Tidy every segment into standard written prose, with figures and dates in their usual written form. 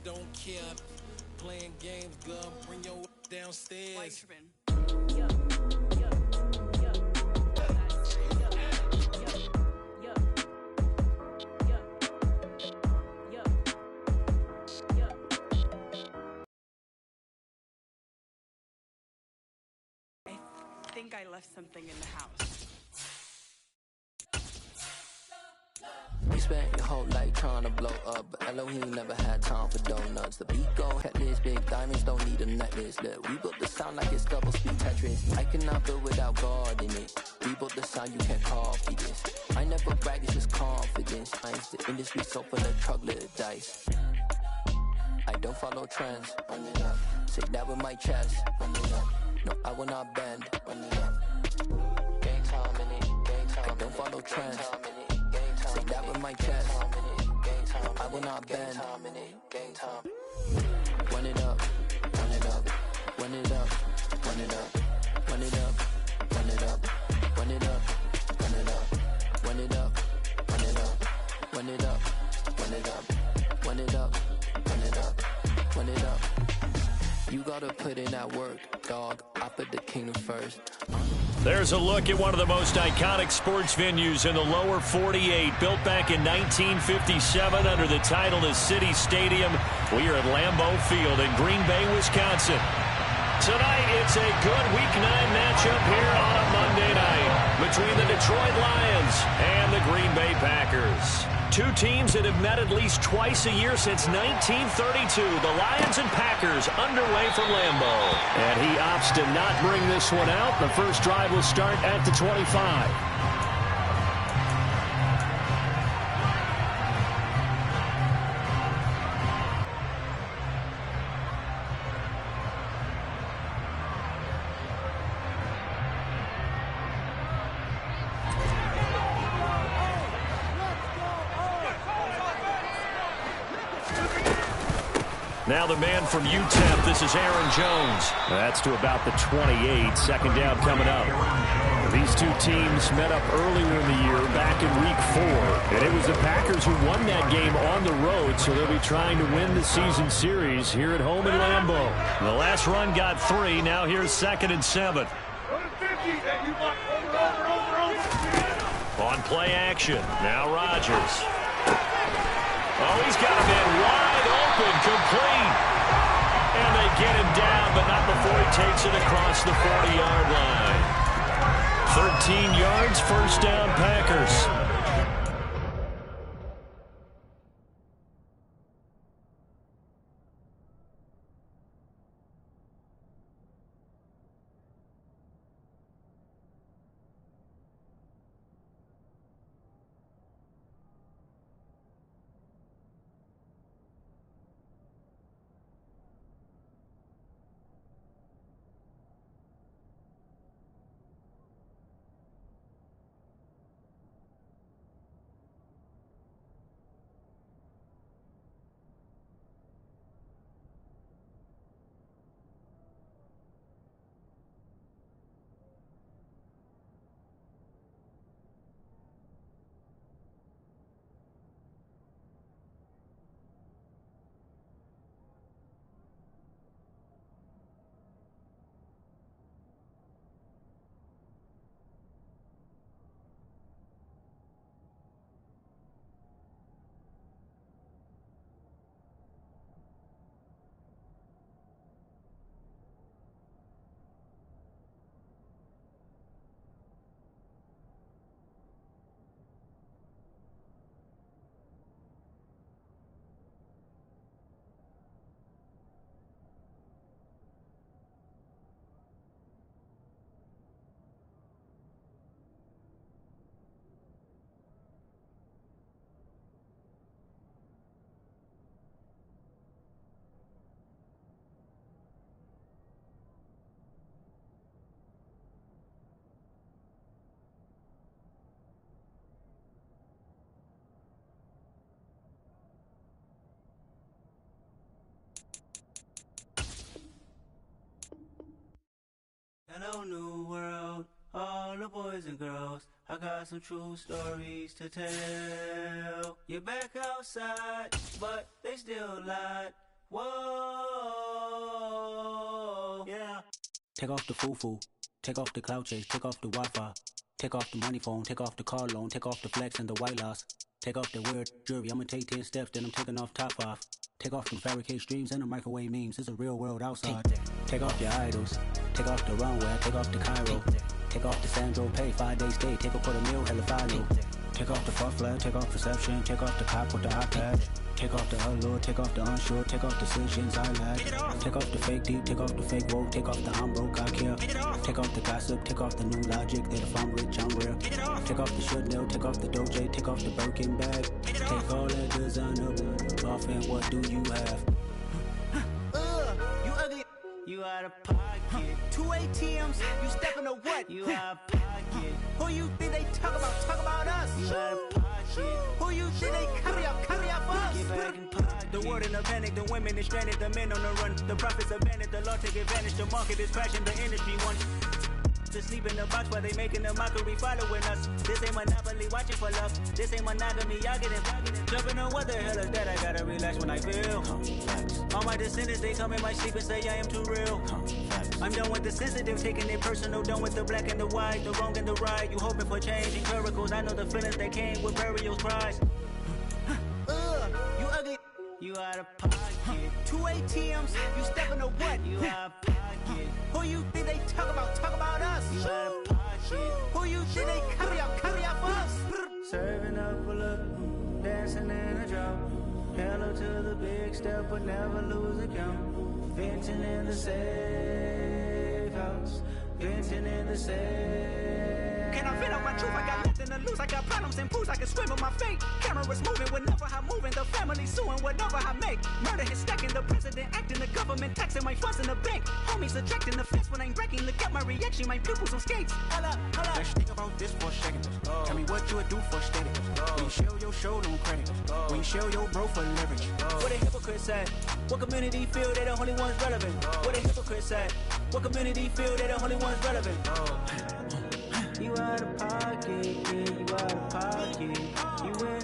don't care. Playing games, girl, bring your downstairs. I think I left something in the house. We spent your whole life trying to blow up, but Elohim never had time for donuts. The beat go this big diamonds don't need a necklace. Look, we built the sound like it's double speed Tetris. I cannot build without God in it. We built the sound, you can't copy this. I never brag, it's just confidence. The industry so full of troglodytes. I don't follow trends. Run it up. Say that with my chest. Run it up. No, I will not bend. Run it up. Gang time in it. Gang time. I don't follow trends. Say that with my chest. I will not bend. Gang time. Run it up. Run it up. Run it up. Run it up. Run it up. Run it up. Run it up. Run it up. Run it up. Run it up. Run it up. Run it up. Run it up. Run it up. Run it up. You gotta put in that work, dog. I put the kingdom first. There's a look at one of the most iconic sports venues in the lower 48, built back in 1957 under the title of City Stadium. We are at Lambeau Field in Green Bay, Wisconsin. Tonight, it's a good Week 9 matchup here on a Monday night between the Detroit Lions and the Green Bay Packers. Two teams that have met at least twice a year since 1932. The Lions and Packers underway from Lambeau. And he opts to not bring this one out. The first drive will start at the 25. Now the man from UTEP, this is Aaron Jones. That's to about the 28, second down coming up. These two teams met up earlier in the year, back in Week 4. And it was the Packers who won that game on the road, so they'll be trying to win the season series here at home in Lambeau. The last run got 3, now here's 2nd and 7. On play action, now Rodgers. Oh, he's got a man wide open, complete. And they get him down, but not before he takes it across the 40-yard line. 13 yards, first down, Packers. Hello, new world, all the boys and girls. I got some true stories to tell. You're back outside, but they still lied. Whoa, yeah. Take off the foo-foo, take off the cloud chase, take off the Wi-Fi, take off the money phone, take off the car loan, take off the flex and the white loss, take off the weird jewelry, I'ma take 10 steps, then I'm taking off top 5. Take off the fabricated streams and the microwave memes, it's a real world outside. Take off your idols, take off the runway, take off the Cairo, take off the Sandro Pay, 5-day stay, take a $250,000, hella follow. Take off the fuck flag, take off reception, take off the cop with the iPad. Take off the allure, take off the unsure, take off the decisions I lack. Take off the fake deep, take off the fake woke, take off the I'm broke, I care. Take off the gossip, take off the new logic that if I'm rich, I'm real. Take off the Chanel, take off the Doja, take off the Birkin bag. Take all that designer off and what do you have? You ugly. You out of pocket. 2 ATMs, you stepping to what? You out of pocket. Who you think they talk about us? You out of pocket. Who you think they carry up us? Get back in pocket. The world in a panic, the women is stranded, the men on the run. The profits abandoned, the law take advantage, the market is crashing, the industry wants to sleep in the box while they making a mockery following us. This ain't monopoly, watching for love. This ain't monogamy, y'all getting jumping on what the hell is that? I gotta relax when I feel. All my descendants, they come in my sleep and say I am too real. I'm done with the sensitive, taking it personal, done with the black and the white, the wrong and the right. You hoping for change and miracles, I know the feelings that came with burial cries. You ugly. You out of pocket. 2 ATMs, you stepping to what? You out of pocket. Who you think they talk about us? You out of pocket. Who you think they carry up us? Serving up a look, dancing in a drop. Hello to the big step, but never lose a count. Venting in the safe house. Venting in the safe. Can I vent out my truth? I got nothing to lose. I got problems and pools. I can swim with my fate. Cameras moving whenever I'm moving. The family suing whatever I make. Murder is stacking. The president acting. The government taxing my funds in the bank. Homies ejecting the fence when I'm breaking. Look at my reaction. My pupils on skates. Holla. Let's think about this for a second. Tell me what you would do for static. When you show your show, no credit. When you show your bro for leverage. What a hypocrite said. What community feel they the only ones relevant? What a hypocrite said. What community feel they the only ones relevant? You out of pocket, yeah, you out of pocket. You in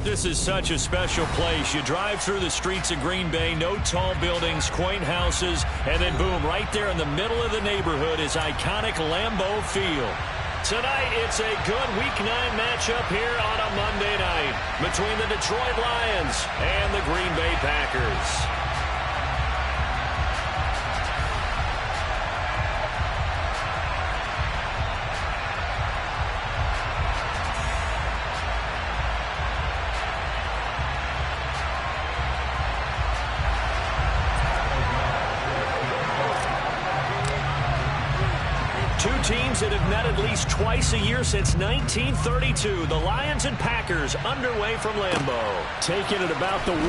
This is such a special place. You drive through the streets of Green Bay, no tall buildings, quaint houses, and then boom, right there in the middle of the neighborhood is iconic Lambeau Field. Tonight, it's a good Week 9 matchup here on a Monday night between the Detroit Lions and the Green Bay Packers. Two teams that have met at least twice a year since 1932. The Lions and Packers underway from Lambeau. Taking it about the 1.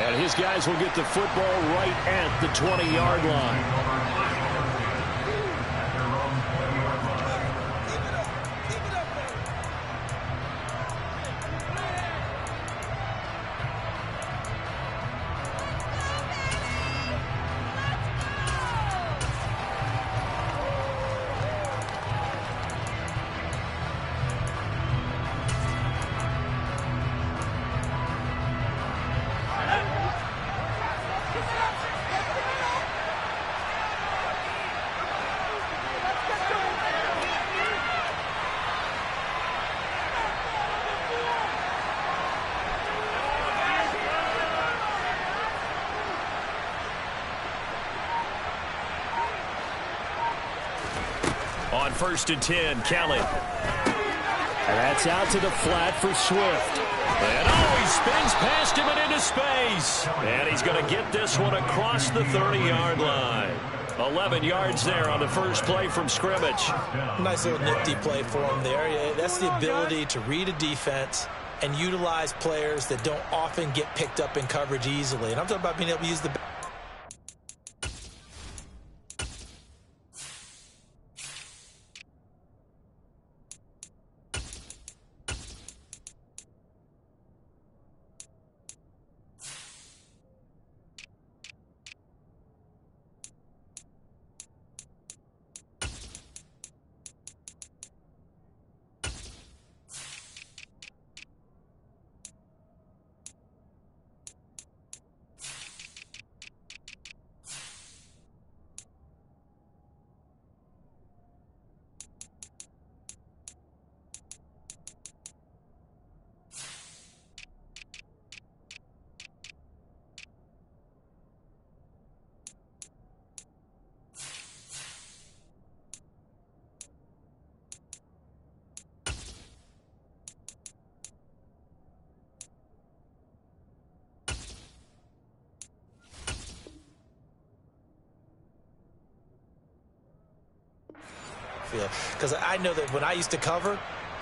And his guys will get the football right at the 20-yard line. On 1st and 10, Kelly. And that's out to the flat for Swift. And he spins past him and into space. And he's going to get this one across the 30-yard line. 11 yards there on the first play from scrimmage. Nice little nifty play for him there. That's the ability to read a defense and utilize players that don't often get picked up in coverage easily. And I'm talking about being able to use the backfield. Because I know that when I used to cover,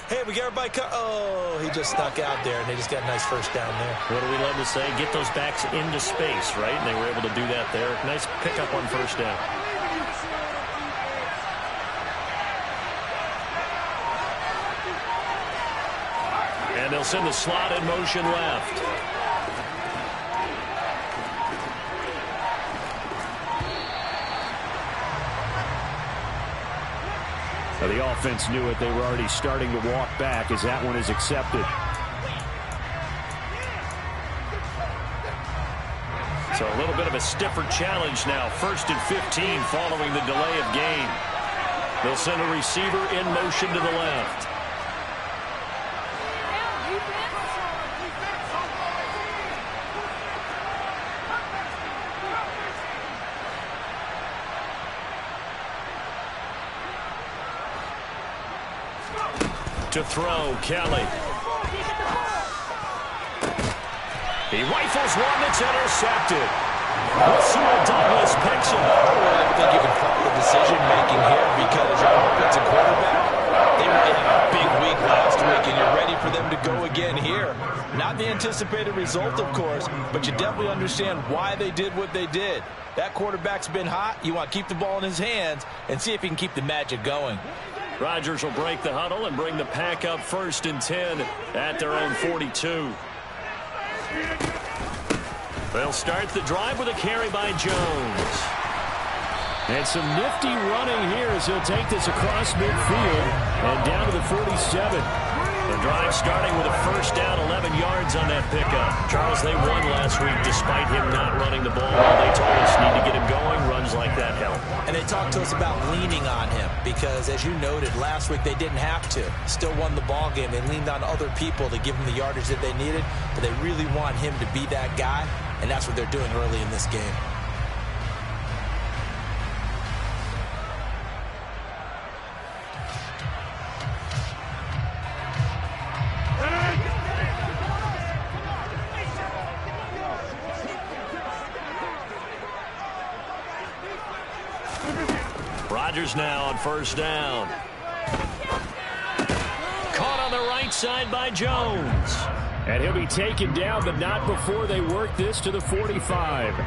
hey, we got everybody oh, he just snuck out there, and they just got a nice first down there. What do we love to say? Get those backs into space, right? And they were able to do that there. Nice pickup on first down. And they'll send the slot in motion left. The offense knew it. They were already starting to walk back as that one is accepted. So a little bit of a stiffer challenge now. 1st and 15 following the delay of game. They'll send a receiver in motion to the left. To throw, Kelly. He rifles one that's intercepted. Russell Douglas picks it. I think you can call the decision-making here because your offensive quarterback, they really had a big week last week, and you're ready for them to go again here. Not the anticipated result, of course, but you definitely understand why they did what they did. That quarterback's been hot. You want to keep the ball in his hands and see if he can keep the magic going. Rodgers will break the huddle and bring the pack up 1st and 10 at their own 42. They'll start the drive with a carry by Jones. And some nifty running here as he'll take this across midfield and down to the 47. The drive starting with a first down, 11 yards on that pickup. Charles, they won last week despite him not running the ball. They told us need to get him going. Runs like that help. And they talked to us about leaning on him because, as you noted, last week they didn't have to. Still won the ball game. They leaned on other people to give them the yardage that they needed, but they really want him to be that guy, and that's what they're doing early in this game. Rodgers now on first down. Caught on the right side by Jones. And he'll be taken down, but not before they work this to the 45.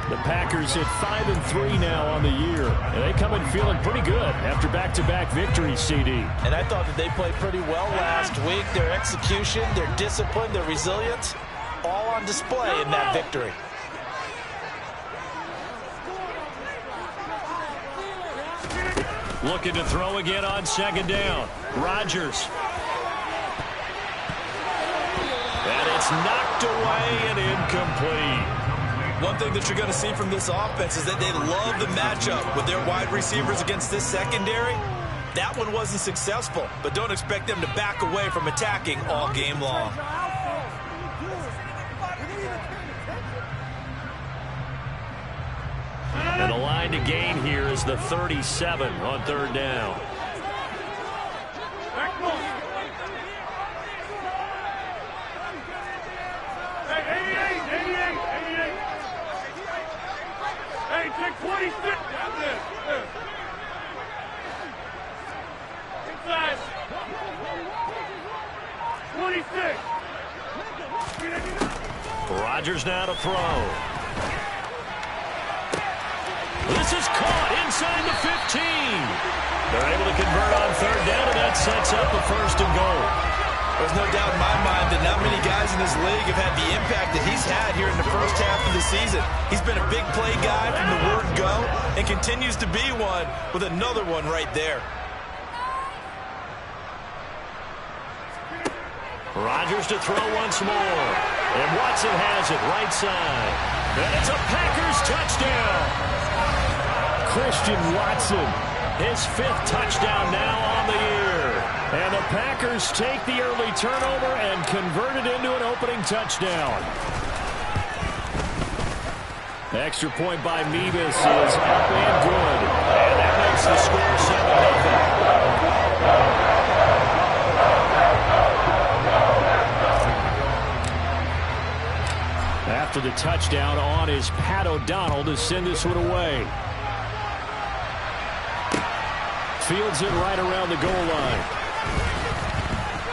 The Packers hit 5-3 now on the year. And they come in feeling pretty good after back-to-back victories, CD. And I thought that they played pretty well last week. Their execution, their discipline, their resilience, all on display in that victory. Looking to throw again on second down. Rodgers. And it's knocked away and incomplete. One thing that you're going to see from this offense is that they love the matchup with their wide receivers against this secondary. That one wasn't successful, but don't expect them to back away from attacking all game long. And the line to gain here is the 37 on third down. Hey, take 26. Inside. 26. Rodgers now to throw. This is caught inside the 15. They're able to convert on third down, and that sets up a first and goal. There's no doubt in my mind that not many guys in this league have had the impact that he's had here in the first half of the season. He's been a big play guy from the word go and continues to be one with another one right there. Rodgers to throw once more. And Watson has it right side. And it's a Packers touchdown. Christian Watson, his 5th touchdown now on the year. And the Packers take the early turnover and convert it into an opening touchdown. Extra point by Mevis is up and good. And that makes the score 7-0. After the touchdown on is Pat O'Donnell to send this one away. Fields it right around the goal line.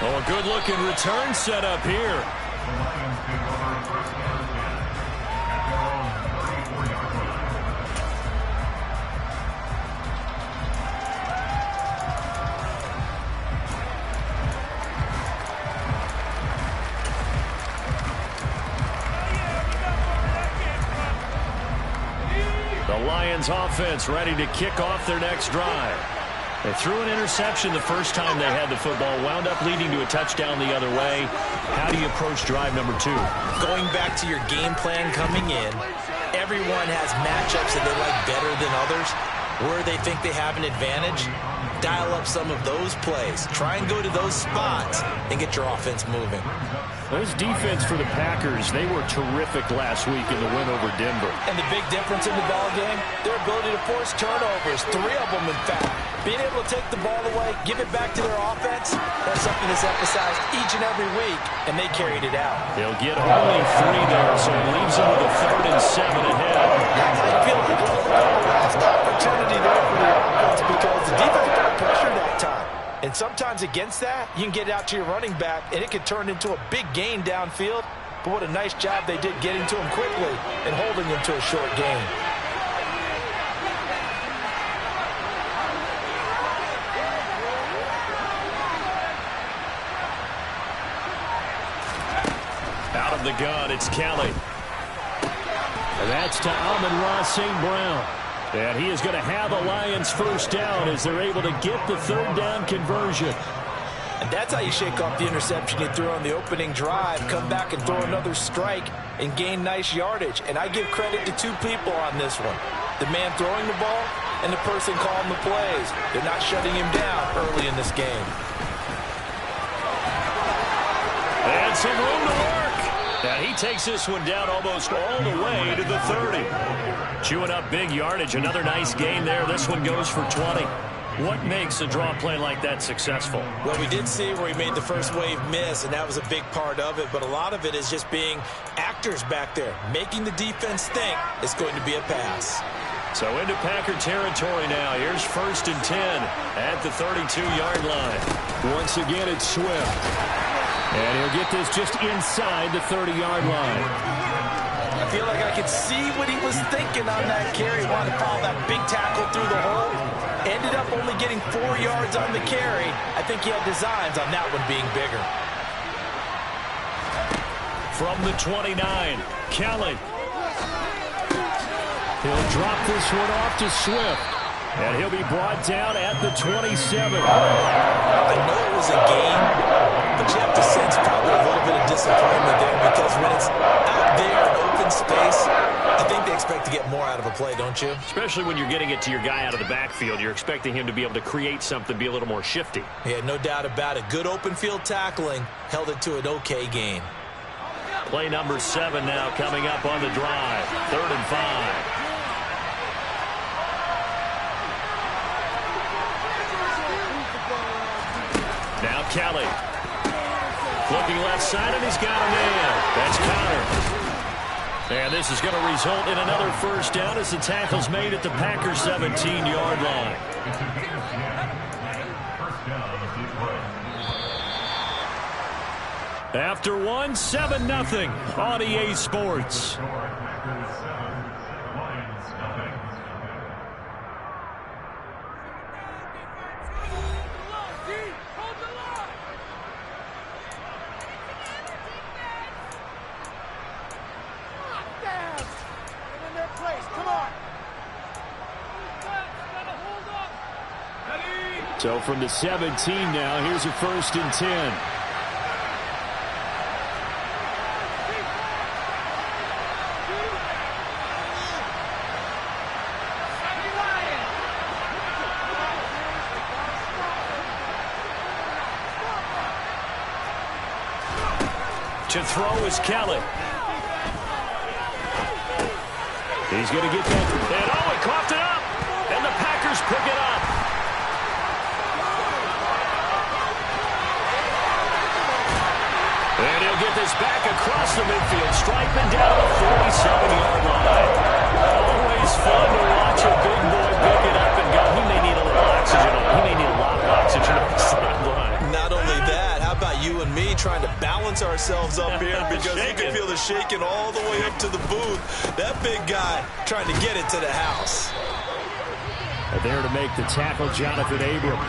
Oh, a good-looking return set up here. The Lions offense ready to kick off their next drive. They threw an interception the first time they had the football, wound up leading to a touchdown the other way. How do you approach drive number 2? Going back to your game plan coming in, everyone has matchups that they like better than others. Where they think they have an advantage, dial up some of those plays. Try and go to those spots and get your offense moving. Those defense for the Packers, they were terrific last week in the win over Denver. And the big difference in the ballgame, their ability to force turnovers, 3 of them in fact. Being able to take the ball away, give it back to their offense, that's something that's emphasized each and every week, and they carried it out. They'll get only 3 there, so it leaves them with a 3rd and 7 ahead. I feel like a little last opportunity there for the offense because the defense got pressure that time. And sometimes against that, you can get it out to your running back, and it can turn into a big gain downfield. But what a nice job they did getting to him quickly and holding him to a short gain. Out of the gun, it's Kelly. And that's to Amon-Ra St. Brown. And he is going to have a Lions first down as they're able to get the 3rd down conversion. And that's how you shake off the interception you threw on the opening drive, come back and throw another strike and gain nice yardage. And I give credit to 2 people on this one. The man throwing the ball and the person calling the plays. They're not shutting him down early in this game. And some room to work. And he takes this one down almost all the way to the 30. Chewing up big yardage. Another nice gain there. This one goes for 20. What makes a draw play like that successful? Well, we did see where he made the first wave miss, and that was a big part of it. But a lot of it is just being actors back there, making the defense think it's going to be a pass. So into Packer territory now. Here's 1st and 10 at the 32-yard line. Once again, it's Swift. And he'll get this just inside the 30-yard line. I feel like I could see what he was thinking on that carry. Wanted to follow that big tackle through the hole. Ended up only getting 4 yards on the carry. I think he had designs on that one being bigger. From the 29, Kelly. He'll drop this one off to Swift. And he'll be brought down at the 27. I know it was a game, but you have to sense probably a little bit of disappointment there because when it's out there in open space, I think they expect to get more out of a play, don't you? Especially when you're getting it to your guy out of the backfield. You're expecting him to be able to create something, be a little more shifty. Yeah, no doubt about it. Good open field tackling held it to an okay game. Play number 7 now coming up on the drive. 3rd and 5. Now Kelly. Looking left side, and he's got a man. That's Connor. And this is going to result in another first down as the tackle's made at the Packers' 17-yard line. After 7-0 on EA Sports. So from the 17 now, here's a 1st and 10. To throw is Kelly. He's going to get that. And he coughed it up. And the Packers pick it up. And he'll get this back across the midfield, striping down the 47-yard line. Always fun to watch a big boy pick it up and go. He may need a little oxygen. He ourselves up here because you can feel the shaking all the way up to the booth. That big guy trying to get it to the house. There to make the tackle, Jonathan Abram.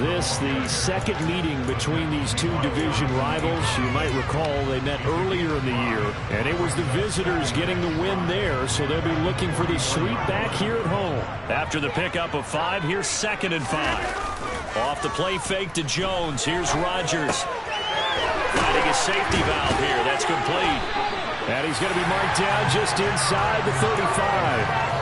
This, the second meeting between these two division rivals. You might recall they met earlier in the year, and it was the visitors getting the win there, so they'll be looking for the sweep back here at home. After the pickup of 5, here's 2nd and 5. Off the play fake to Jones. Here's Rodgers. Finding a safety valve here. That's complete. And he's going to be marked down just inside the 35.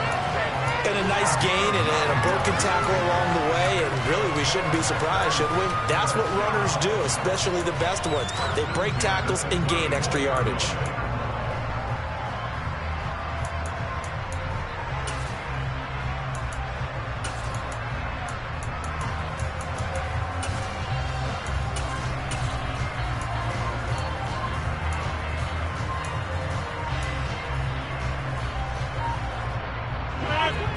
And a nice gain and a broken tackle along the way, and really we shouldn't be surprised, should we? That's what runners do, especially the best ones. They break tackles and gain extra yardage.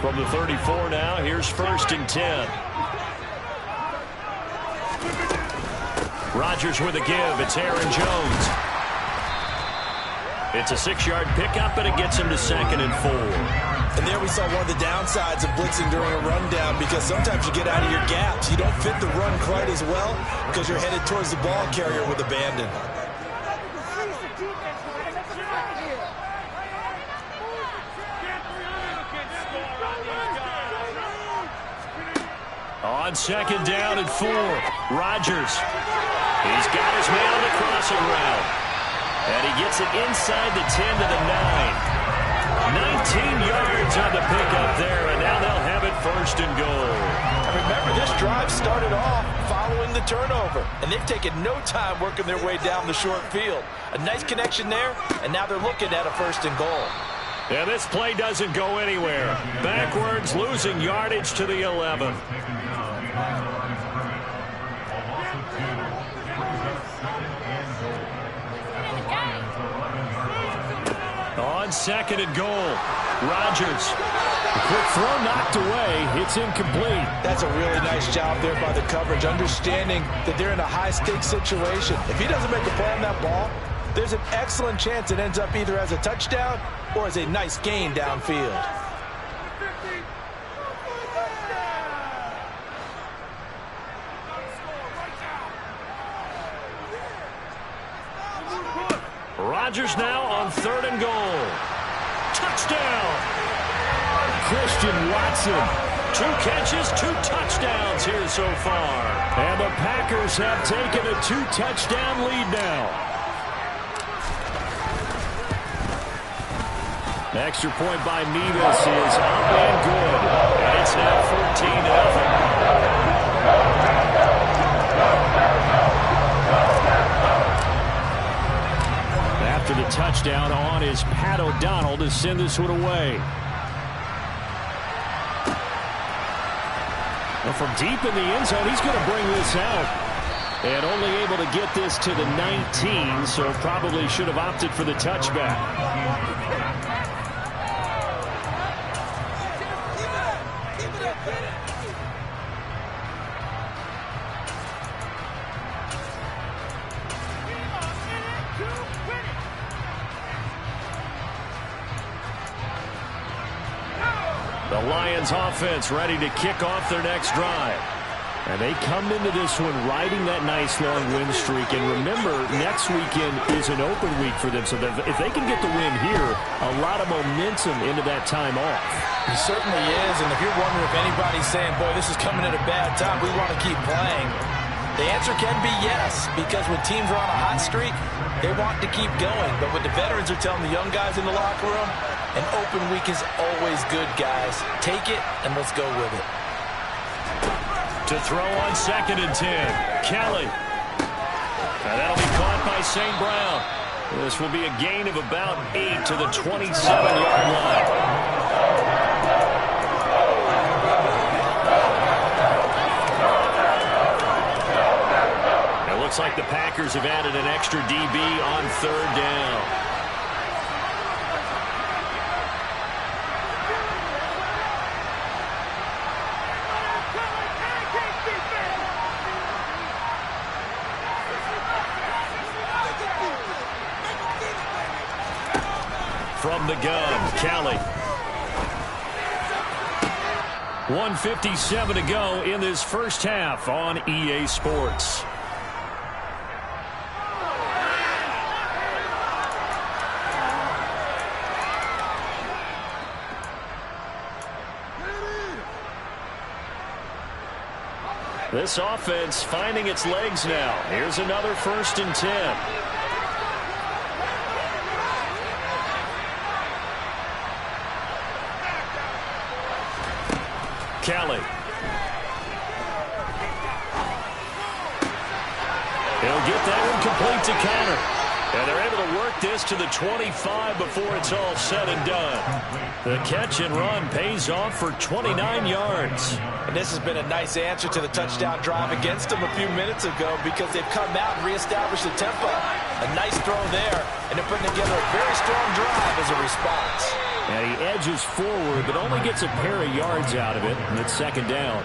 From the 34 now, here's 1st and 10. Rodgers with a give. It's Aaron Jones. It's a 6-yard pickup, and it gets him to 2nd and 4. And there we saw one of the downsides of blitzing during a rundown, because sometimes you get out of your gaps. You don't fit the run quite as well because you're headed towards the ball carrier with abandon. On 2nd down and 4, Rodgers. He's got his man on the crossing route. And he gets it inside the 10 to the 9. 19 yards on the pickup there, and now they'll have it 1st and goal. And remember, this drive started off following the turnover, and they've taken no time working their way down the short field. A nice connection there, and now they're looking at a 1st and goal. Yeah, this play doesn't go anywhere. Backwards, losing yardage to the 11. On 2nd and goal, Rodgers. A quick throw knocked away. It's incomplete. That's a really nice job there by the coverage, understanding that they're in a high-stakes situation. If he doesn't make a play on that ball, there's an excellent chance it ends up either as a touchdown or as a nice gain downfield. Rodgers now on 3rd and goal. Touchdown! Christian Watson. 2 catches, 2 touchdowns here so far. And the Packers have taken a 2-touchdown lead now. Extra point by Nevis is up and good. And it's now 14-0. After the touchdown on is Pat O'Donnell to send this one away. Well, from deep in the end zone, he's going to bring this out. And only able to get this to the 19, so probably should have opted for the touchback. The Lions offense ready to kick off their next drive. And they come into this one riding that nice long win streak. And remember, next weekend is an open week for them. So if they can get the win here, a lot of momentum into that time off. He certainly is. And if you're wondering if anybody's saying, boy, this is coming at a bad time, we want to keep playing, the answer can be yes. Because when teams are on a hot streak, they want to keep going. But what the veterans are telling the young guys in the locker room, an open week is always good, guys. Take it, and let's go with it. To throw on 2nd and 10, Kelly. And that'll be caught by St. Brown. This will be a gain of about 8 to the 27-yard line. It looks like the Packers have added an extra DB on 3rd down. From the gun, Kelly. 1:57 to go in this first half on EA Sports. This offense finding its legs now. Here's another 1st and 10. Kelly. He'll get that one complete to Connor. And they're able to work this to the 25 before it's all said and done. The catch and run pays off for 29 yards. And this has been a nice answer to the touchdown drive against them a few minutes ago because they've come out and reestablished the tempo. A nice throw there, and they're putting together a very strong drive as a response. And he edges forward, but only gets a pair of yards out of it, and it's 2nd down.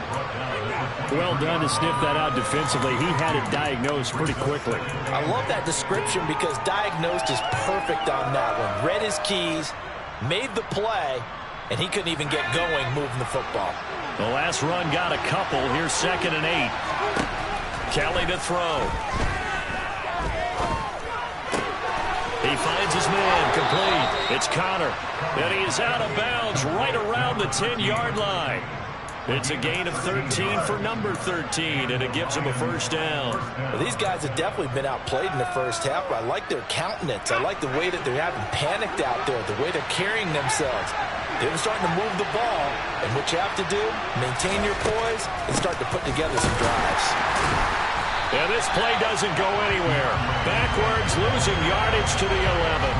Well done to sniff that out defensively. He had it diagnosed pretty quickly. I love that description because diagnosed is perfect on that one. Read his keys, made the play, and he couldn't even get going moving the football. The last run got a couple. Here's 2nd and 8. Kelly to throw. He finds his man, complete. It's Connor, and he is out of bounds right around the 10-yard line. It's a gain of 13 for number 13, and it gives him a 1st down. Well, these guys have definitely been outplayed in the first half, but I like their countenance. I like the way that they're having panicked out there, the way they're carrying themselves. They're starting to move the ball, and what you have to do, maintain your poise and start to put together some drives. And this play doesn't go anywhere. Backwards, losing yardage to the 11.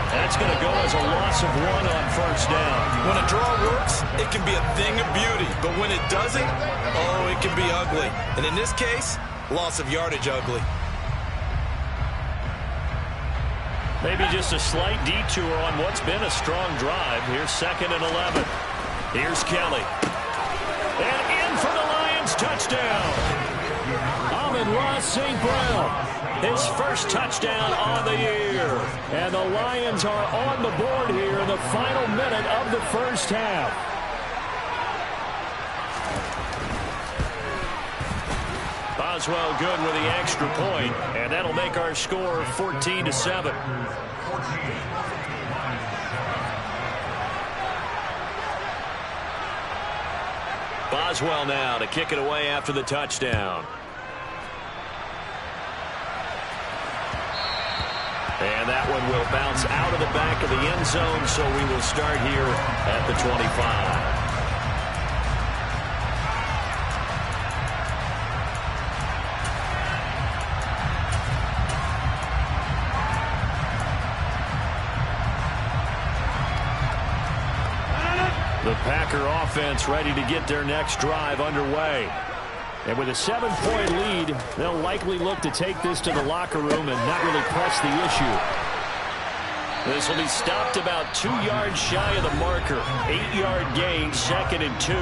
That's going to go as a loss of 1 on 1st down. When a draw works, it can be a thing of beauty. But when it doesn't, oh, it can be ugly. And in this case, loss of yardage ugly. Maybe just a slight detour on what's been a strong drive. Here's 2nd and 11. Here's Kelly. And in for the Lions, touchdown. Amon-Ra St. Brown. His 1st touchdown on the year. And the Lions are on the board here in the final minute of the first half. Boswell good with the extra point, and that'll make our score 14-7. Boswell now to kick it away after the touchdown. And that one will bounce out of the back of the end zone, so we will start here at the 25. The Packer offense ready to get their next drive underway. And with a 7-point lead, they'll likely look to take this to the locker room and not really press the issue. This will be stopped about 2 yards shy of the marker. 8-yard gain, 2nd and 2.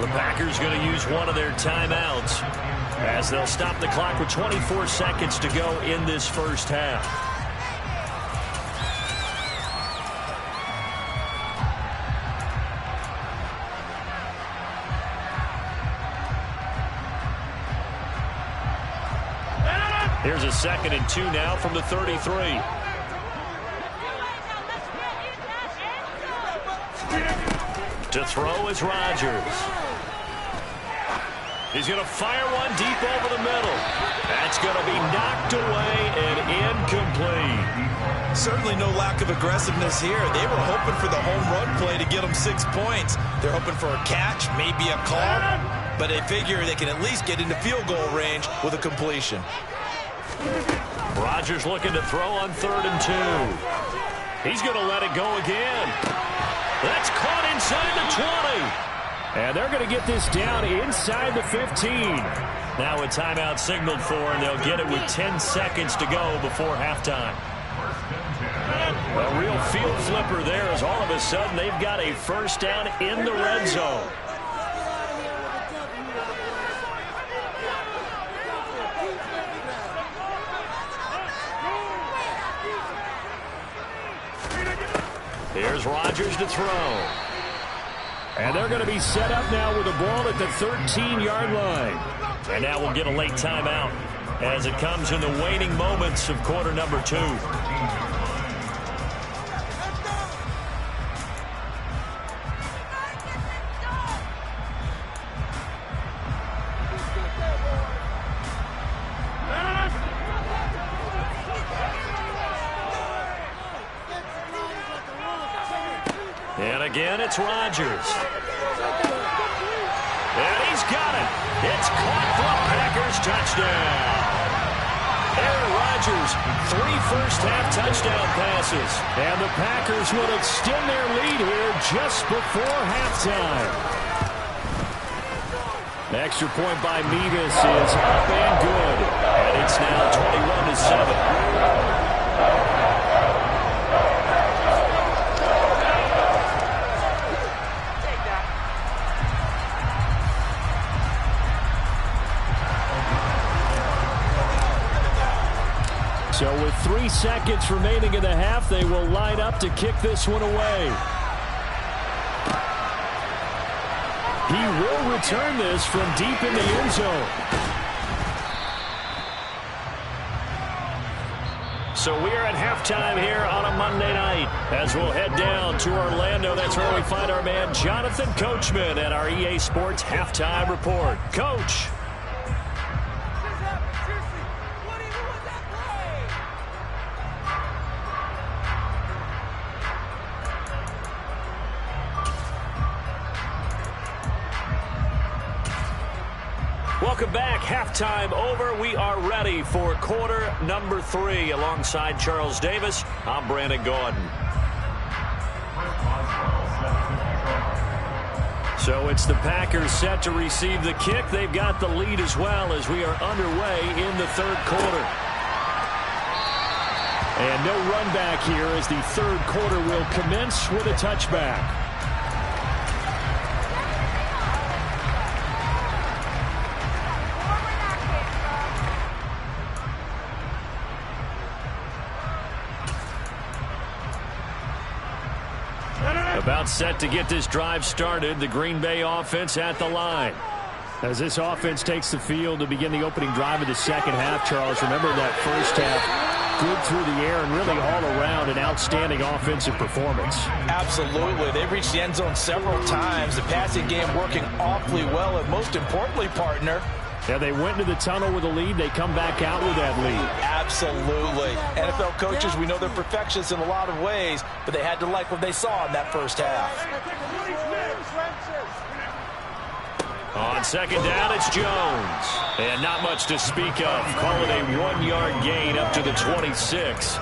The Packers going to use one of their timeouts as they'll stop the clock with 24 seconds to go in this first half. Here's a 2nd and 2 now from the 33. To throw is Rodgers. He's going to fire one deep over the middle. That's going to be knocked away and incomplete. Certainly no lack of aggressiveness here. They were hoping for the home run play to get them 6 points. They're hoping for a catch, maybe a call, but they figure they can at least get into field goal range with a completion. Rodgers looking to throw on 3rd and 2. He's going to let it go again. That's caught inside the 20. And they're going to get this down inside the 15. Now a timeout signaled for, and they'll get it with 10 seconds to go before halftime. A real field flipper there as all of a sudden they've got a 1st down in the red zone. Here's Rodgers to throw. And they're going to be set up now with the ball at the 13-yard line. And now we'll get a late timeout as it comes in the waning moments of quarter number 2. And again, it's Rodgers. And he's got it. It's caught for a Packers touchdown. Aaron Rodgers, 3 first-half touchdown passes. And the Packers will extend their lead here just before halftime. The extra point by Mevis is up and good. And it's now 21-7. So with 3 seconds remaining in the half, they will line up to kick this one away. He will return this from deep in the end zone. So we are at halftime here on a Monday night as we'll head down to Orlando. That's where we find our man Jonathan Coachman at our EA Sports Halftime Report. Coach. Welcome back. Halftime over. We are ready for quarter number 3. Alongside Charles Davis, I'm Brandon Gordon. So it's the Packers set to receive the kick. They've got the lead as well as we are underway in the third quarter. And no run back here as the third quarter will commence with a touchback. About set to get this drive started, the Green Bay offense at the line. As this offense takes the field to begin the opening drive of the second half, Charles, remember that first half, good through the air and really all around an outstanding offensive performance. Absolutely. They've reached the end zone several times. The passing game working awfully well, and most importantly, partner, yeah, they went into the tunnel with a lead. They come back out with that lead. Absolutely. NFL coaches, we know they're perfectionists in a lot of ways, but they had to like what they saw in that first half. On second down, it's Jones. And not much to speak of. Call it a 1-yard gain up to the 26.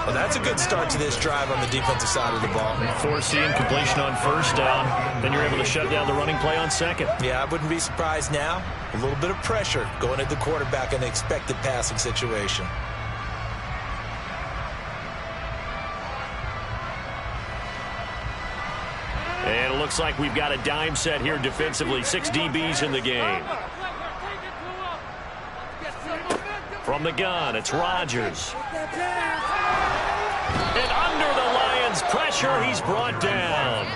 Well, that's a good start to this drive on the defensive side of the ball. Forcing completion on first down. Then you're able to shut down the running play on second. Yeah, I wouldn't be surprised now. A little bit of pressure going at the quarterback in an expected passing situation. And it looks like we've got a dime set here defensively. 6 DBs in the game. From the gun, it's Rodgers. And under the Lions' pressure, he's brought down.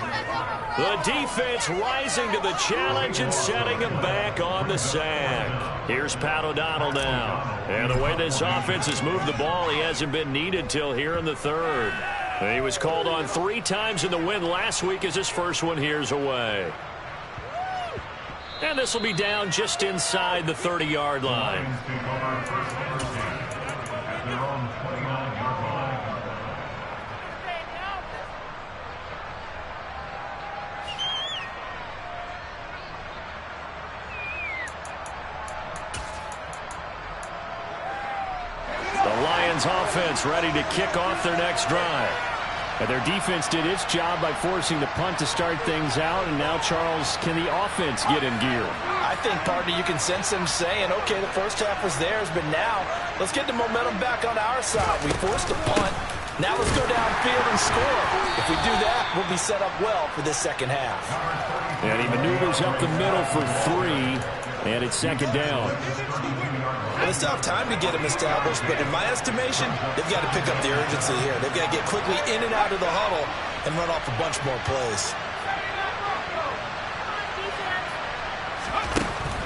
The defense rising to the challenge and setting him back on the sack. Here's Pat O'Donnell now. And the way this offense has moved the ball, he hasn't been needed till here in the third. He was called on 3 times in the win last week as his first one here's away. And this will be down just inside the 30-yard line. The Lions offense ready to kick off their next drive. And their defense did its job by forcing the punt to start things out. And now, Charles, can the offense get in gear? I think, partner, you can sense them saying, okay, the first half was theirs, but now let's get the momentum back on our side. We forced a punt. Now let's go downfield and score. If we do that, we'll be set up well for this second half. And he maneuvers up the middle for 3. And it's second down. Well, they still have time to get him established, but in my estimation, they've got to pick up the urgency here. They've got to get quickly in and out of the huddle and run off a bunch more plays.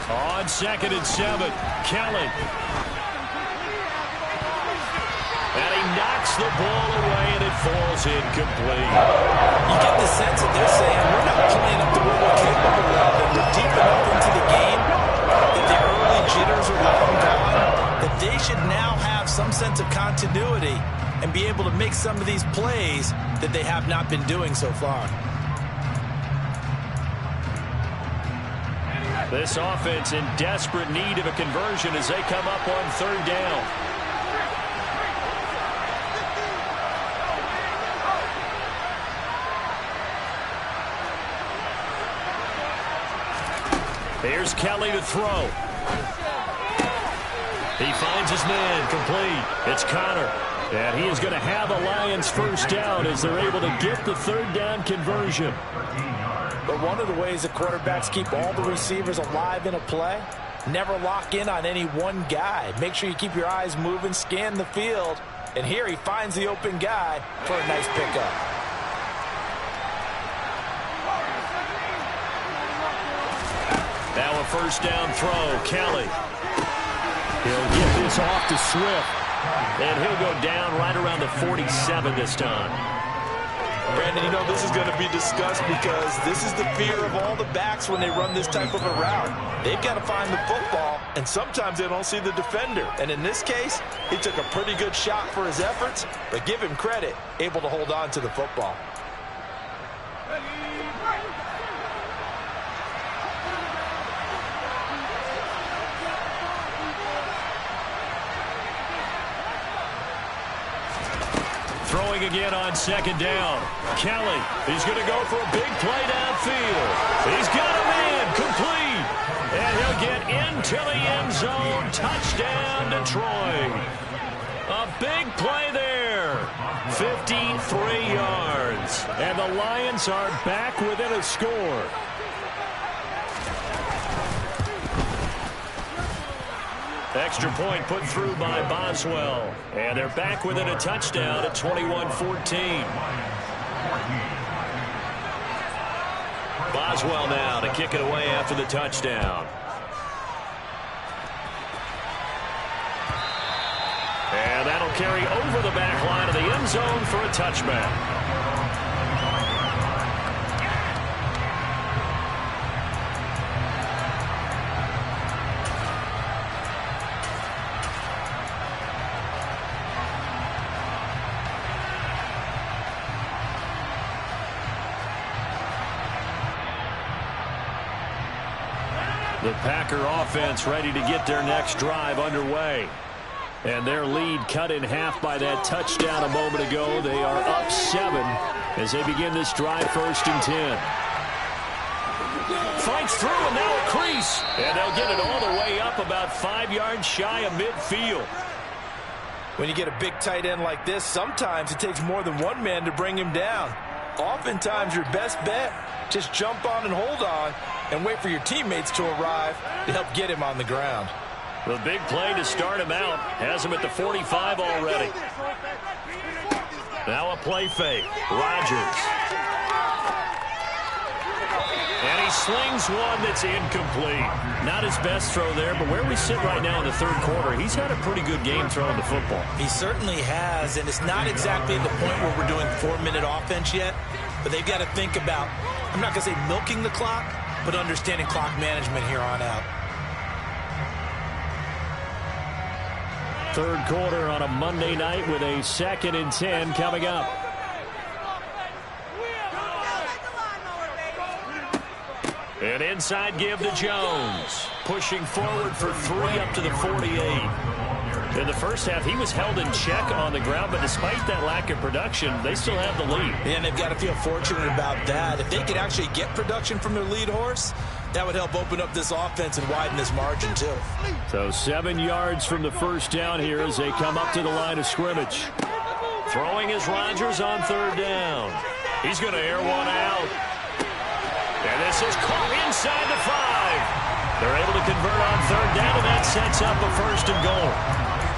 On 2nd and 7, Kelly. And he knocks the ball away, and it falls incomplete. You get the sense that they're saying, we're not playing up to what we're capable of, and we're deep enough into the game that the early jitters are long gone, that they should now have some sense of continuity and be able to make some of these plays that they have not been doing so far. This offense in desperate need of a conversion as they come up on 3rd down. Here's Kelly to throw. He finds his man, complete. It's Connor. And he is going to have a Lions 1st down as they're able to get the 3rd down conversion. But one of the ways that quarterbacks keep all the receivers alive in a play, never lock in on any one guy. Make sure you keep your eyes moving, scan the field. And here he finds the open guy for a nice pickup. Now a 1st down throw, Kelly. He'll get this off to Swift. And he'll go down right around the 47 this time. Brandon, you know this is going to be discussed because this is the fear of all the backs when they run this type of a route. They've got to find the football, and sometimes they don't see the defender. And in this case, he took a pretty good shot for his efforts, but give him credit, able to hold on to the football. Throwing again on 2nd down. Kelly, he's going to go for a big play downfield. He's got a man, complete. And he'll get into the end zone. Touchdown, Detroit. A big play there. 53 yards. And the Lions are back within a score. Extra point put through by Boswell. And they're back within a touchdown at 21-14. Boswell now to kick it away after the touchdown. And that'll carry over the back line of the end zone for a touchback. The Packer offense ready to get their next drive underway. And their lead cut in half by that touchdown a moment ago. They are up 7 as they begin this drive 1st and 10. Fights through and now a crease. And they'll get it all the way up about 5 yards shy of midfield. When you get a big tight end like this, sometimes it takes more than one man to bring him down. Oftentimes your best bet, just jump on and hold on and wait for your teammates to arrive to help get him on the ground. The big play to start him out has him at the 45 already. Now a play fake. Rodgers. And he slings one that's incomplete. Not his best throw there, but where we sit right now in the 3rd quarter, he's had a pretty good game throwing the football. He certainly has, and it's not exactly at the point where we're doing 4-minute offense yet, but they've got to think about, I'm not going to say milking the clock, but understanding clock management here on out. 3rd quarter on a Monday night with a 2nd and 10 coming up. An inside give to Jones. Pushing forward for 3 up to the 48. In the first half, he was held in check on the ground, but despite that lack of production, they still have the lead. And they've got to feel fortunate about that. If they could actually get production from their lead horse, that would help open up this offense and widen this margin, too. So 7 yards from the 1st down here as they come up to the line of scrimmage. Throwing is Rodgers on 3rd down. He's going to air one out. And this is caught inside the 5. They're able to convert on 3rd down, and that sets up a 1st and goal.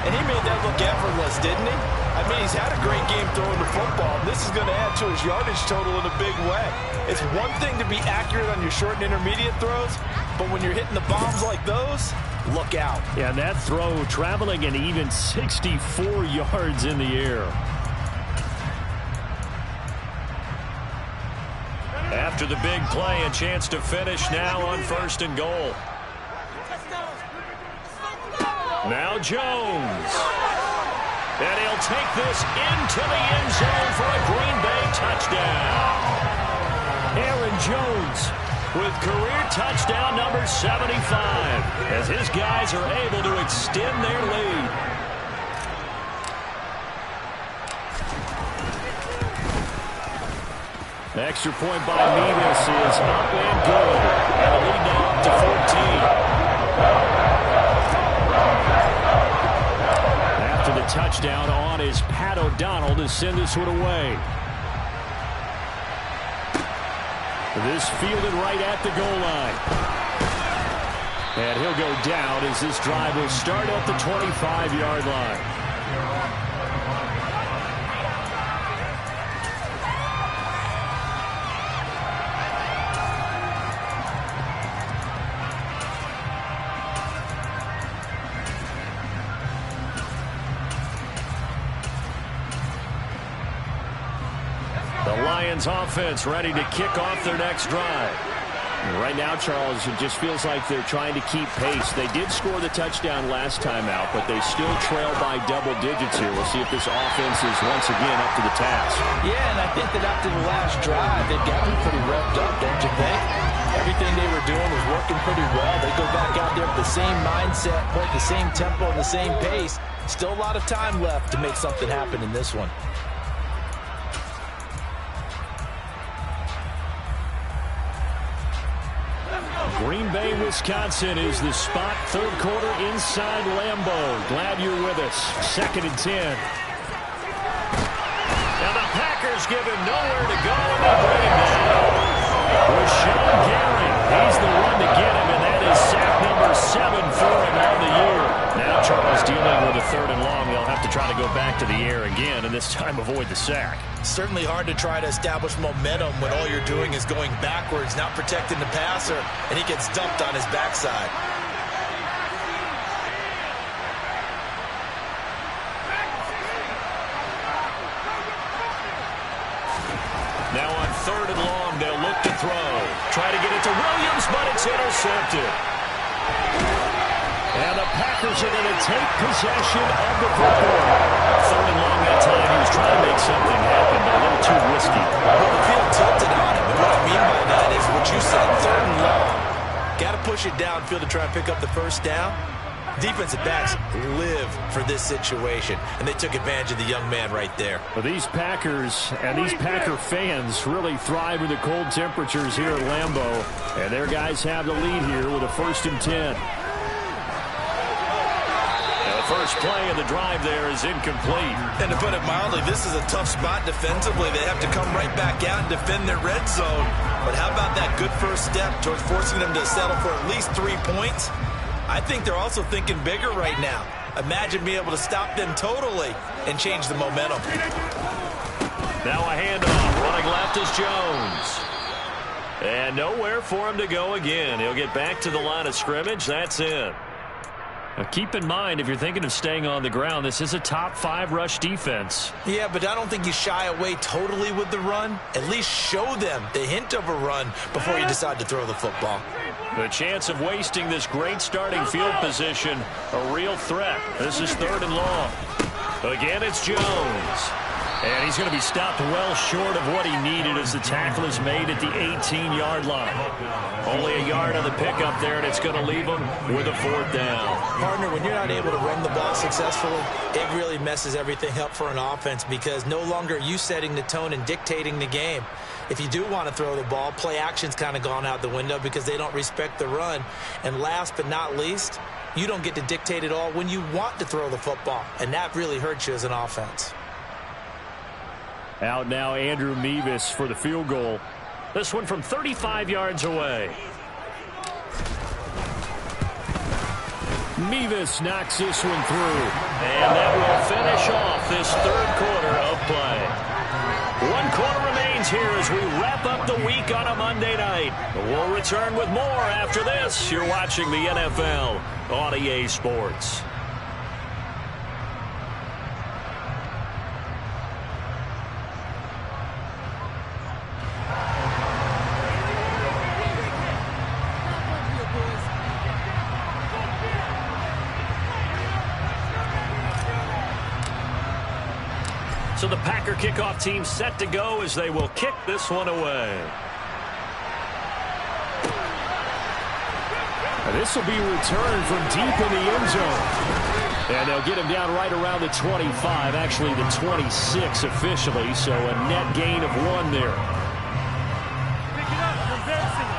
And he made that look effortless, didn't he? I mean, he's had a great game throwing the football. This is going to add to his yardage total in a big way. It's one thing to be accurate on your short and intermediate throws, but when you're hitting the bombs like those, look out. Yeah, that throw traveling an even 64 yards in the air. After the big play, a chance to finish now on 1st and goal. Now Jones. And he'll take this into the end zone for a Green Bay touchdown. Aaron Jones with career touchdown number 75 as his guys are able to extend their lead. The extra point by Mevis is up and good. And the lead now up to 14. After the touchdown on is Pat O'Donnell to send this one away. This fielded right at the goal line. And he'll go down as this drive will start at the 25-yard line. Lions offense ready to kick off their next drive. Right now, Charles, it just feels like they're trying to keep pace. They did score the touchdown last time out, but they still trail by double digits here. We'll see if this offense is once again up to the task. Yeah, and I think that after the last drive, they've got to be pretty revved up, don't you think? Everything they were doing was working pretty well. They go back out there with the same mindset, play the same tempo and the same pace. Still a lot of time left to make something happen in this one. Green Bay, Wisconsin is the spot. Third quarter inside Lambeau. Glad you're with us. 2nd and 10. Now the Packers give him nowhere to go, and they bring him down. Rashawn Gary, he's the one to get him, and that is sack number 7 for him on the year. Now Charles dealing with a 3rd and long. They'll have to try to go back to the air again, and this time avoid the sack. Certainly hard to try to establish momentum when all you're doing is going backwards, not protecting the passer, and he gets dumped on his backside. Now on 3rd and long, they'll look to throw. Try to get it to Williams, but it's intercepted. And the Packers are going to take possession of the football. 3rd and long that time. He was trying to make something happen, but a little too risky. Well, the field tilted on him, and what I mean by that is what you said, 3rd and long. Got to push it downfield to try and pick up the first down. Defensive backs live for this situation, and they took advantage of the young man right there. Well, these Packers and these Packer fans really thrive in the cold temperatures here at Lambeau, and their guys have the lead here with a 1st and 10. First play of the drive there is incomplete. And to put it mildly, this is a tough spot defensively. They have to come right back out and defend their red zone. But how about that good first step towards forcing them to settle for at least 3 points? I think they're also thinking bigger right now. Imagine being able to stop them totally and change the momentum. Now a handoff. Running left is Jones. And nowhere for him to go again. He'll get back to the line of scrimmage. That's it. Now keep in mind, if you're thinking of staying on the ground, this is a top 5 rush defense. Yeah, but I don't think you shy away totally with the run. At least show them the hint of a run before you decide to throw the football. The chance of wasting this great starting field position, a real threat. This is 3rd and long. Again, it's Jones. And he's going to be stopped well short of what he needed as the tackle is made at the 18-yard line. Only a yard on the pickup there, and it's going to leave him with a 4th down. Partner, when you're not able to run the ball successfully, it really messes everything up for an offense because no longer are you setting the tone and dictating the game. If you do want to throw the ball, play action's kind of gone out the window because they don't respect the run. And last but not least, you don't get to dictate it all when you want to throw the football, and that really hurts you as an offense. Out now, Andrew Mevis for the field goal. This one from 35 yards away. Mevis knocks this one through. And that will finish off this third quarter of play. 1 quarter remains here as we wrap up the week on a Monday night. We'll return with more after this. You're watching the NFL on EA Sports. So the Packer kickoff team set to go as they will kick this one away. This will be returned from deep in the end zone. And they'll get him down right around the 25, actually the 26 officially, so a net gain of 1 there. Pick it up, you're embarrassing us.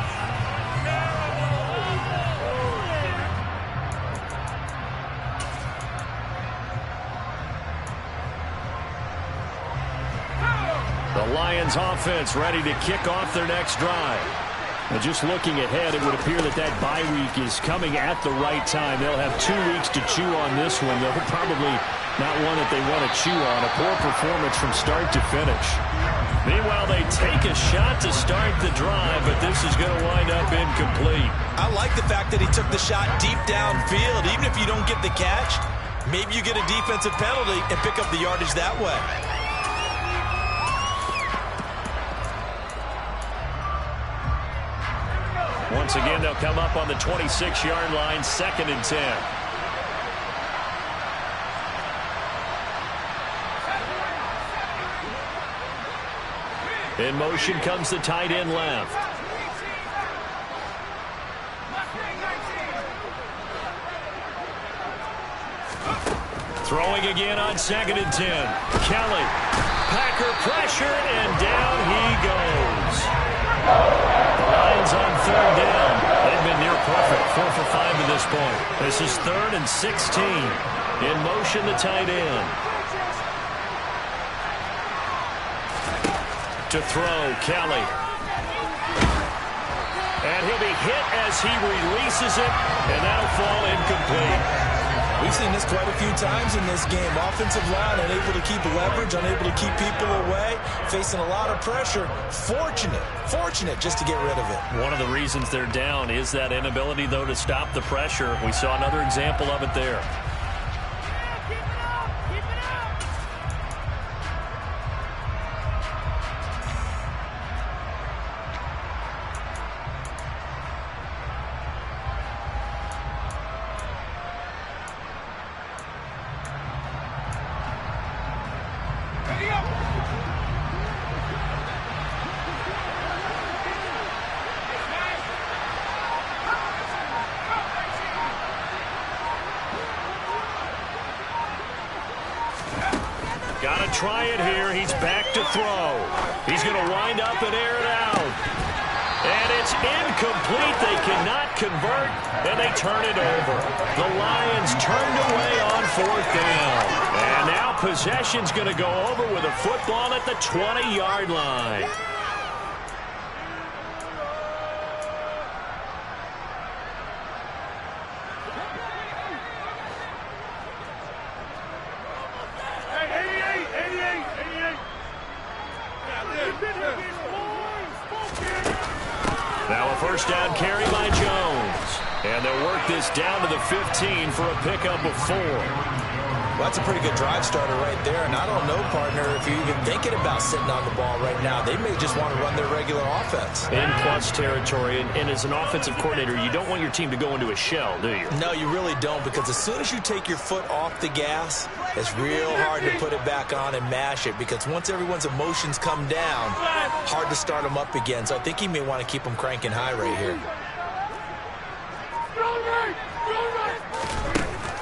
The Lions offense ready to kick off their next drive. And just looking ahead, it would appear that that bye week is coming at the right time. They'll have 2 weeks to chew on this one. They'll probably not one that they want to chew on. A poor performance from start to finish. Meanwhile, they take a shot to start the drive, but this is going to wind up incomplete. I like the fact that he took the shot deep downfield. Even if you don't get the catch, maybe you get a defensive penalty and pick up the yardage that way. Once again, they'll come up on the 26-yard line, 2nd and 10. In motion comes the tight end left. Throwing again on 2nd and 10. Kelly. Packer pressure, and down he goes. The Lions on 3rd down. They've been near perfect, 4 for 5 to this point. This is 3rd and 16. In motion, the tight end. To throw, Kelly. And he'll be hit as he releases it, and that'll fall incomplete. We've seen this quite a few times in this game. Offensive line unable to keep leverage, unable to keep people away, facing a lot of pressure. Fortunate just to get rid of it. One of the reasons they're down is that inability, though, to stop the pressure. We saw another example of it there. Got to try it here. He's back to throw. He's going to wind up and air it out. And it's incomplete. They cannot convert, and they turn it over. The Lions turned away on 4th down. And now possession's going to go over with a football at the 20-yard line. Now a first down carry by Jones. And they'll work this down to the 15 for a pickup of 4. Well, that's a pretty good drive starter right there. And I don't know, partner, if you're even thinking about sitting on the ball right now. They may just want to run their regular offense. In plus territory. And as an offensive coordinator, you don't want your team to go into a shell, do you? No, you really don't, because as soon as you take your foot off the gas, it's real hard to put it back on and mash it, because once everyone's emotions come down, hard to start them up again. So I think he may want to keep them cranking high right here.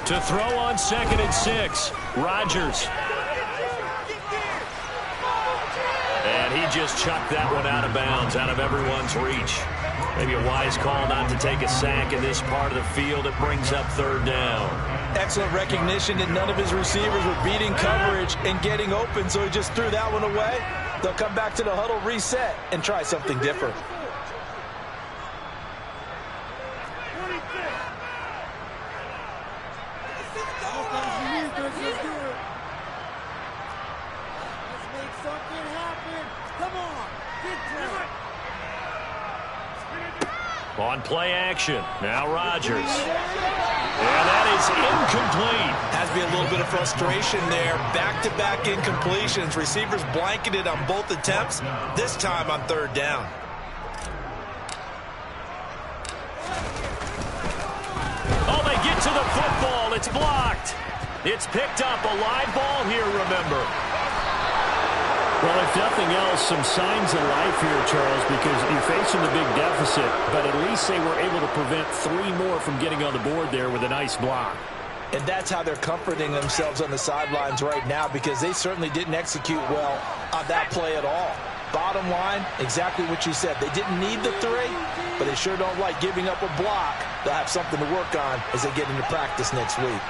To throw on 2nd and 6, Rodgers. And he just chucked that one out of bounds, out of everyone's reach. Maybe a wise call not to take a sack in this part of the field. It brings up 3rd down. Excellent recognition that none of his receivers were beating coverage and getting open, so he just threw that one away. They'll come back to the huddle, reset, and try something different. On play action. Now Rodgers. And that is incomplete. Has to be a little bit of frustration there. Back-to-back incompletions. Receivers blanketed on both attempts, this time on third down. Oh, they get to the football. It's blocked. It's picked up. A live ball here, remember. Well, if nothing else, some signs of life here, Charles, because you're facing the big deficit, but at least they were able to prevent 3 more from getting on the board there with a nice block. And that's how they're comforting themselves on the sidelines right now, because they certainly didn't execute well on that play at all. Bottom line, exactly what you said. They didn't need the 3, but they sure don't like giving up a block. They'll have something to work on as they get into practice next week.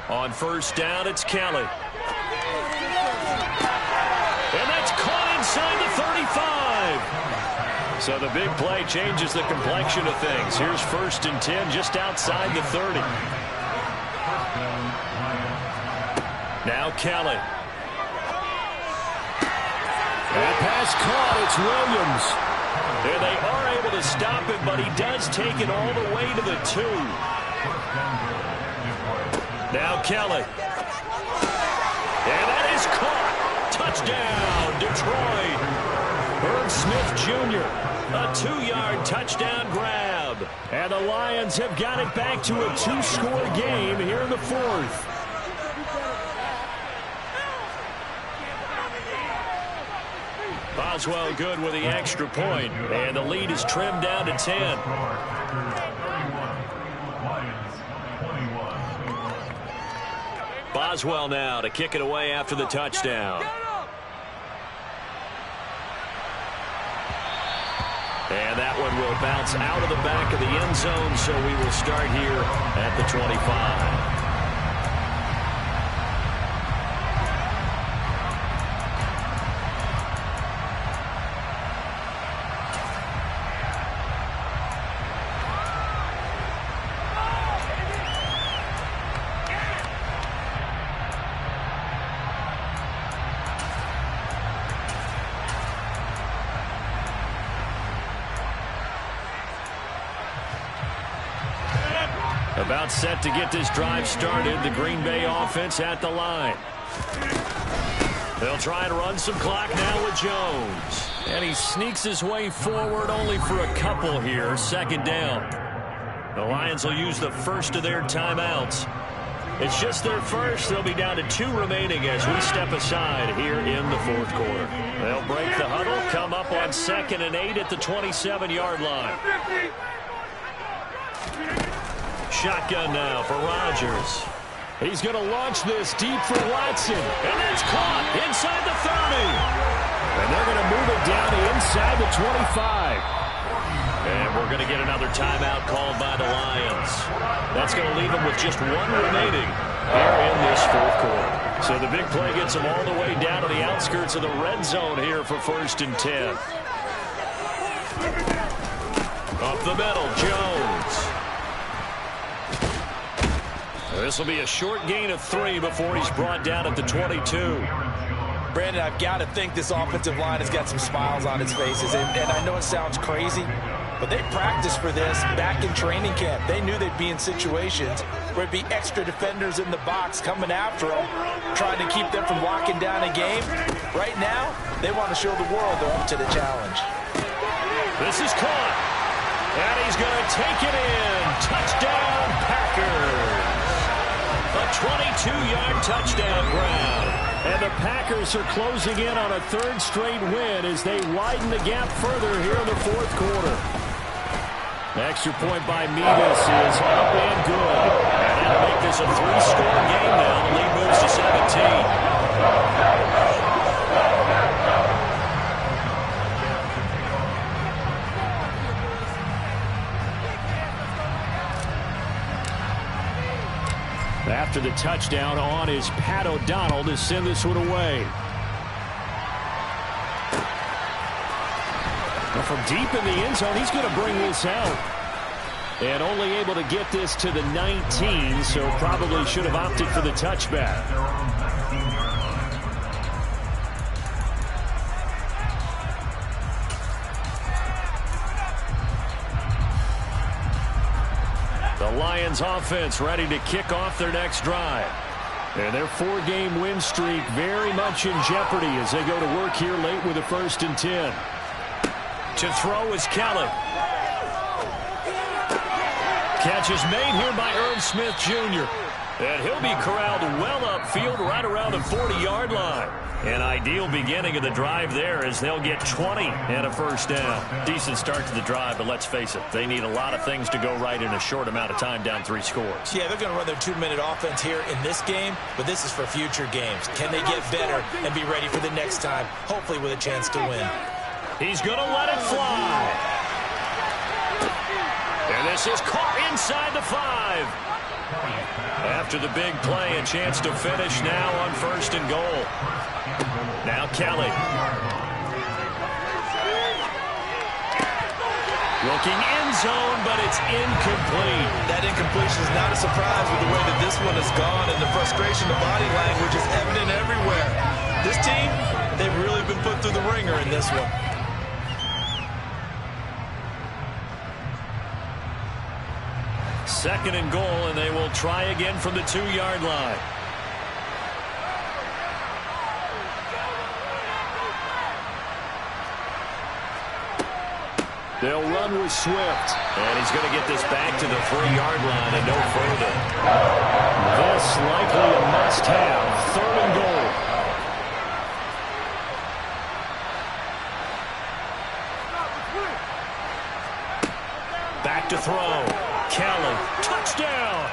On first down, it's Kelly. And that's caught inside the 35. So the big play changes the complexion of things. Here's 1st and 10 just outside the 30. Now Kelly. That pass caught. It's Williams. And they are able to stop him, but he does take it all the way to the 2. Now Kelly. And that is caught. Touchdown, Detroit. Herb Smith Jr. A 2-yard touchdown grab. And the Lions have got it back to a 2-score game here in the 4th. Boswell good with the extra point. And the lead is trimmed down to 10. Boswell now to kick it away after the touchdown. And that one will bounce out of the back of the end zone, so we will start here at the 25. About set to get this drive started. The Green Bay offense at the line. They'll try and run some clock now with Jones. And he sneaks his way forward only for a couple here. 2nd down. The Lions will use the first of their timeouts. It's just their first. They'll be down to 2 remaining as we step aside here in the 4th quarter. They'll break the huddle, come up on 2nd and 8 at the 27-yard line. Shotgun now for Rodgers. He's going to launch this deep for Watson. And that's caught inside the 30. And they're going to move it down to inside the 25. And we're going to get another timeout called by the Lions. That's going to leave them with just 1 remaining here in this 4th quarter. So the big play gets them all the way down to the outskirts of the red zone here for 1st and 10. Up the middle, Jones. This will be a short gain of 3 before he's brought down at the 22. Brandon, I've got to think this offensive line has got some smiles on its faces. And I know it sounds crazy, but they practiced for this back in training camp. They knew they'd be in situations where it'd be extra defenders in the box coming after them, trying to keep them from locking down a game. Right now, they want to show the world they're up to the challenge. This is caught. And he's going to take it in. Touchdown, Packers. A 22-yard touchdown grab. And the Packers are closing in on a 3rd straight win as they widen the gap further here in the 4th quarter. Extra point by Mevis is up and good. And that'll make this a 3-score game now. The lead moves to 17. After the touchdown on is Pat O'Donnell to send this one away. Well, from deep in the end zone, he's going to bring this out. And only able to get this to the 19, so probably should have opted for the touchback. The Lions offense ready to kick off their next drive. And their 4-game win streak very much in jeopardy as they go to work here late with a 1st and 10. To throw is Kelly. Catch is made here by Irv Smith Jr. And he'll be corralled well upfield right around the 40-yard line. An ideal beginning of the drive there as they'll get 20 and a 1st down. Decent start to the drive, but let's face it, they need a lot of things to go right in a short amount of time down 3 scores. Yeah, they're going to run their 2-minute offense here in this game, but this is for future games. Can they get better and be ready for the next time, hopefully with a chance to win? He's going to let it fly. And this is caught inside the 5. After the big play, a chance to finish now on 1st and goal. Now Kelly. Looking end zone, but it's incomplete. That incompletion is not a surprise with the way that this one has gone, and the frustration, the body language is evident everywhere. This team, they've really been put through the ringer in this one. Second and goal, and they will try again from the 2-yard line. They'll run with Swift. And he's going to get this back to the 3-yard line and no further. This likely a must-have. 3rd and goal. Back to throw. Kelly, touchdown!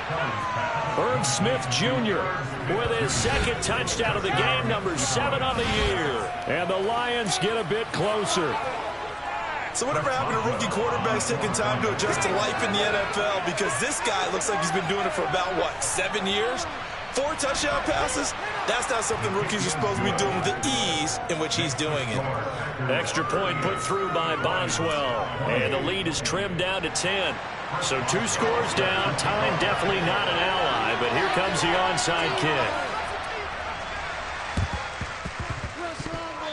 Irv Smith Jr. with his 2nd touchdown of the game, number 7 on the year. And the Lions get a bit closer. So whatever happened to rookie quarterbacks taking time to adjust to life in the NFL? Because this guy looks like he's been doing it for about, 7 years? 4 touchdown passes? That's not something rookies are supposed to be doing with the ease in which he's doing it. Extra point put through by Boswell. And the lead is trimmed down to 10. So 2 scores down. Time definitely not an ally, but here comes the onside kick.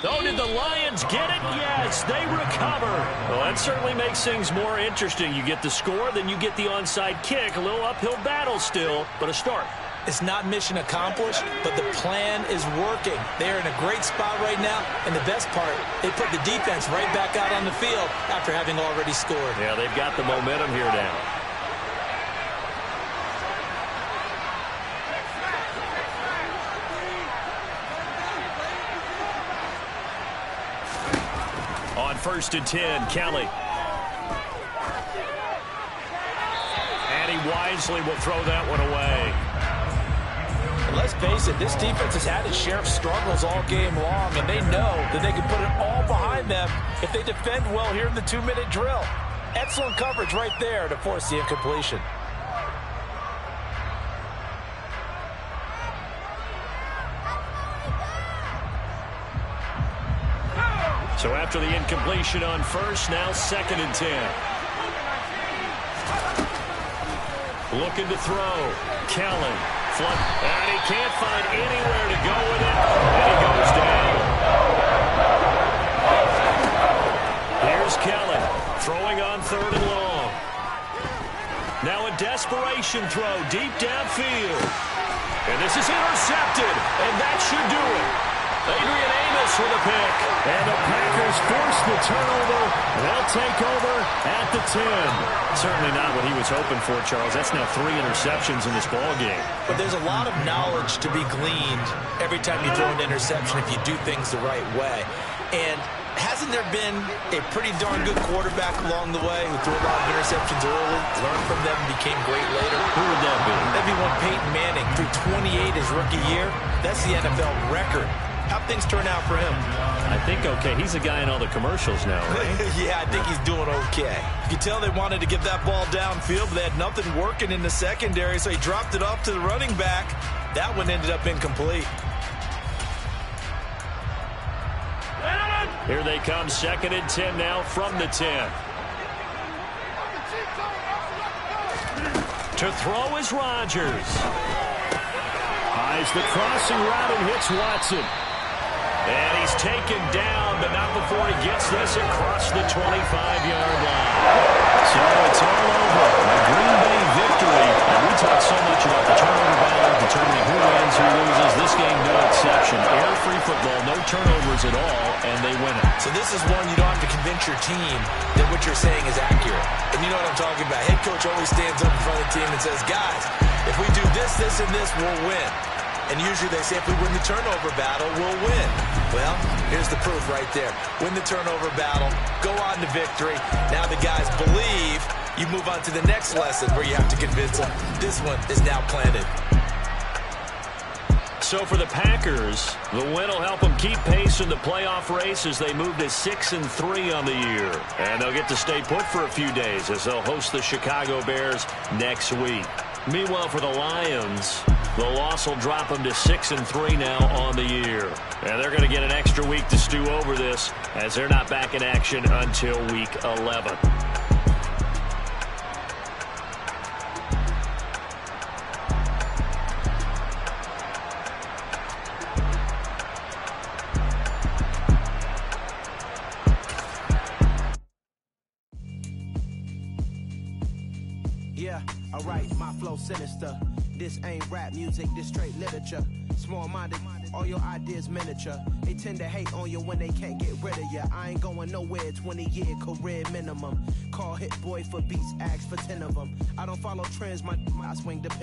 Oh, did the Lions get it? Yes, they recover. Well, that certainly makes things more interesting. You get the score, then you get the onside kick. A little uphill battle still, but a start. It's not mission accomplished, but the plan is working. They're in a great spot right now, and the best part, they put the defense right back out on the field after having already scored. Yeah, they've got the momentum here now. On 1st and 10, Kelly. And he wisely will throw that one away. And let's face it, this defense has had its share of struggles all game long, and they know that they can put it all behind them if they defend well here in the 2-minute drill. Excellent coverage right there to force the incompletion. So after the incompletion on 1st, now 2nd and 10. Looking to throw. Kelly. And he can't find anywhere to go with it. And he goes down. Here's Kelly. Throwing on 3rd and long. Now a desperation throw deep downfield. And this is intercepted. And that should do it. Adrian Amos with a pick. And the Packers force the turnover. They'll take over at the 10. Certainly not what he was hoping for, Charles. That's now 3 interceptions in this ballgame. But there's a lot of knowledge to be gleaned every time you throw an interception if you do things the right way. And hasn't there been a pretty darn good quarterback along the way who threw a lot of interceptions early, learned from them, and became great later? Who would that be? That'd be one Peyton Manning threw 28 his rookie year. That's the NFL record. How'd things turn out for him? I think okay. He's a guy in all the commercials now, right? Yeah, I think he's doing okay. You can tell they wanted to get that ball downfield, but they had nothing working in the secondary, so he dropped it off to the running back. That one ended up incomplete. Here they come, 2nd and 10 now from the 10. To throw is Rodgers. Eyes the crossing route and hits Watson. And he's taken down, but not before he gets this across the 25-yard line. So it's all over. A Green Bay victory. And we talk so much about the turnover battle, determining who wins, who loses. This game, no exception. Air-free football, no turnovers at all, and they win it. So this is one you don't have to convince your team that what you're saying is accurate. And you know what I'm talking about. Head coach always stands up in front of the team and says, guys, if we do this, this, and this, we'll win. And usually they say if we win the turnover battle, we'll win. Well, here's the proof right there. Win the turnover battle, go on to victory. Now the guys believe. You move on to the next lesson where you have to convince them. This one is now planted. So for the Packers, the win will help them keep pace in the playoff race as they move to 6-3 on the year. And they'll get to stay put for a few days as they'll host the Chicago Bears next week. Meanwhile, for the Lions, the loss will drop them to 6-3 now on the year. And they're going to get an extra week to stew over this as they're not back in action until week 11. Yeah, alright, my flow sinister. This ain't rap music, this straight literature. Small-minded, all your ideas miniature. They tend to hate on you when they can't get rid of you. I ain't going nowhere, 20-year career minimum. Call Hit Boy for beats, ask for 10 of them. I don't follow trends, I swing the pen.